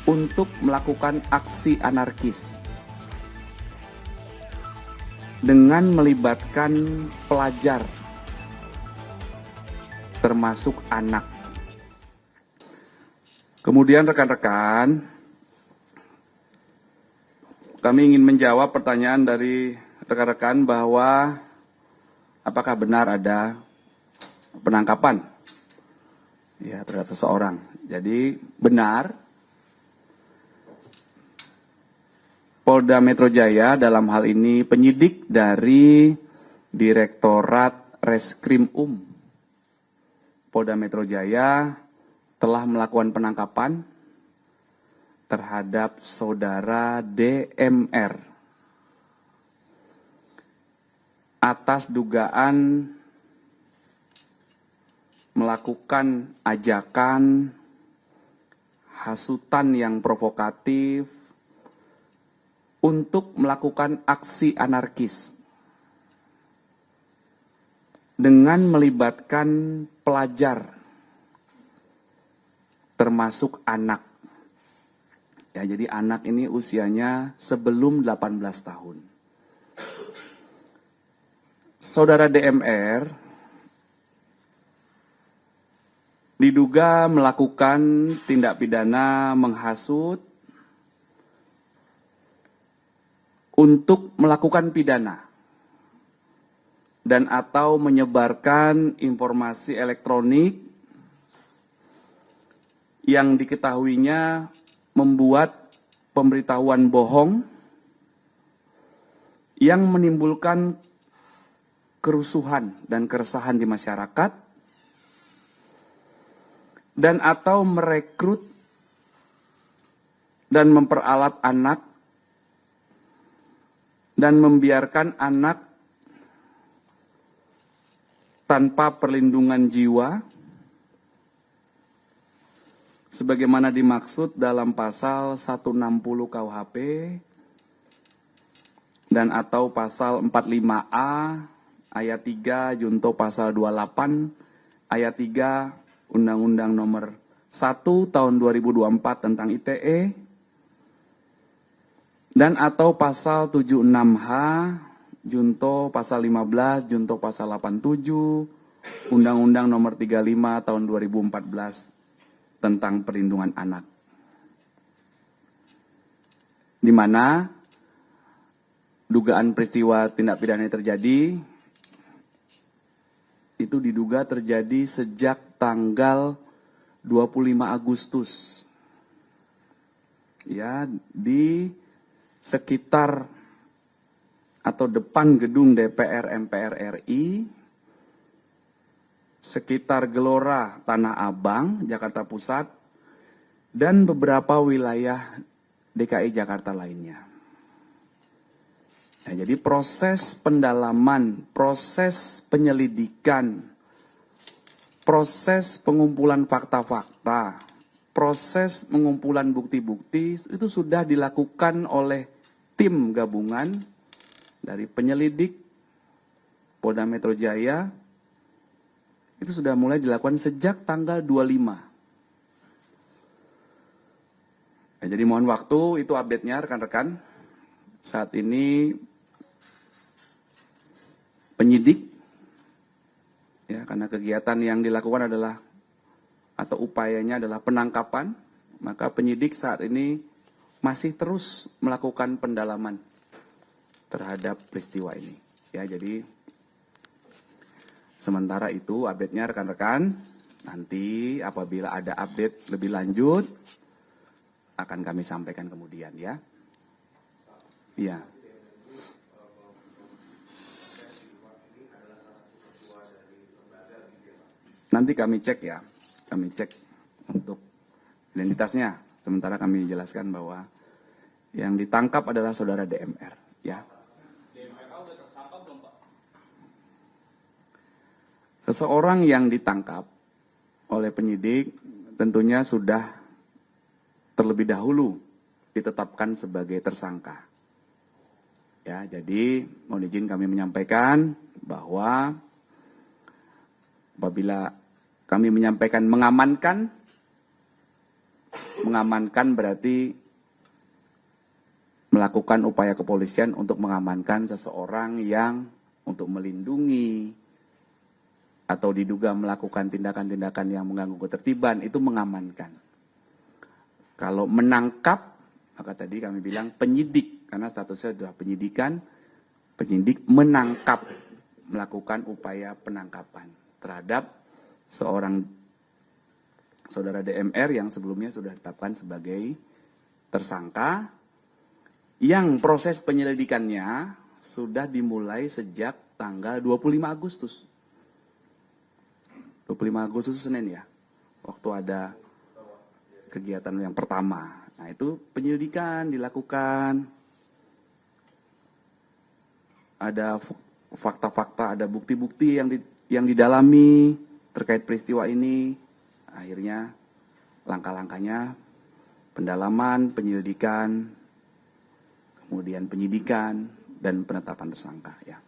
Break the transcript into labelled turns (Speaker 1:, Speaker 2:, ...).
Speaker 1: untuk melakukan aksi anarkis dengan melibatkan pelajar, termasuk anak. Kemudian rekan-rekan, kami ingin menjawab pertanyaan dari rekan-rekan bahwa apakah benar ada penangkapan ya terhadap seseorang. Jadi benar, Polda Metro Jaya dalam hal ini penyidik dari Direktorat Reskrim Polda Metro Jaya telah melakukan penangkapan terhadap saudara DMR atas dugaan melakukan ajakan, hasutan yang provokatif untuk melakukan aksi anarkis dengan melibatkan pelajar, termasuk anak. Ya, jadi anak ini usianya sebelum 18 tahun. Saudara DMR diduga melakukan tindak pidana menghasut untuk melakukan pidana dan atau menyebarkan informasi elektronik yang diketahuinya membuat pemberitahuan bohong yang menimbulkan kerusuhan dan keresahan di masyarakat dan atau merekrut dan memperalat anak dan membiarkan anak tanpa perlindungan jiwa sebagaimana dimaksud dalam pasal 160 KUHP dan atau pasal 45A ayat 3 junto pasal 28 ayat 3 Undang-Undang Nomor 1 Tahun 2024 tentang ITE dan atau pasal 76H junto pasal 15 junto pasal 87 Undang-Undang Nomor 35 Tahun 2014 tentang perlindungan anak, di mana dugaan peristiwa tindak pidana terjadi itu diduga terjadi sejak tanggal 25 Agustus ya di sekitar atau depan gedung DPR MPR RI, sekitar Gelora Tanah Abang, Jakarta Pusat, dan beberapa wilayah DKI Jakarta lainnya. Nah, jadi proses pendalaman, proses penyelidikan, proses pengumpulan fakta-fakta, proses pengumpulan bukti-bukti itu sudah dilakukan oleh tim gabungan dari penyelidik Polda Metro Jaya. Itu sudah mulai dilakukan sejak tanggal 25. Ya, jadi mohon waktu, itu update-nya rekan-rekan. Saat ini penyidik, ya karena kegiatan yang dilakukan adalah, atau upayanya adalah penangkapan, maka penyidik saat ini masih terus melakukan pendalaman terhadap peristiwa ini. Ya, jadi sementara itu update-nya rekan-rekan, nanti apabila ada update lebih lanjut akan kami sampaikan kemudian ya. Iya. Nanti kami cek ya, kami cek untuk identitasnya. Sementara kami jelaskan bahwa yang ditangkap adalah saudara DMR ya. Seseorang yang ditangkap oleh penyidik tentunya sudah terlebih dahulu ditetapkan sebagai tersangka. Ya, jadi mohon izin kami menyampaikan bahwa apabila kami menyampaikan mengamankan mengamankan berarti melakukan upaya kepolisian untuk mengamankan seseorang yang untuk melindungi atau diduga melakukan tindakan-tindakan yang mengganggu ketertiban, itu mengamankan. Kalau menangkap, maka tadi kami bilang penyidik, karena statusnya adalah penyidikan, penyidik menangkap, melakukan upaya penangkapan terhadap seorang saudara DMR yang sebelumnya sudah ditetapkan sebagai tersangka, yang proses penyelidikannya sudah dimulai sejak tanggal 25 Agustus. 25 Agustus Senin ya, waktu ada kegiatan yang pertama. Nah itu penyelidikan dilakukan, ada fakta-fakta, ada bukti-bukti yang didalami terkait peristiwa ini. Akhirnya langkah-langkahnya pendalaman, penyelidikan, kemudian penyidikan dan penetapan tersangka ya.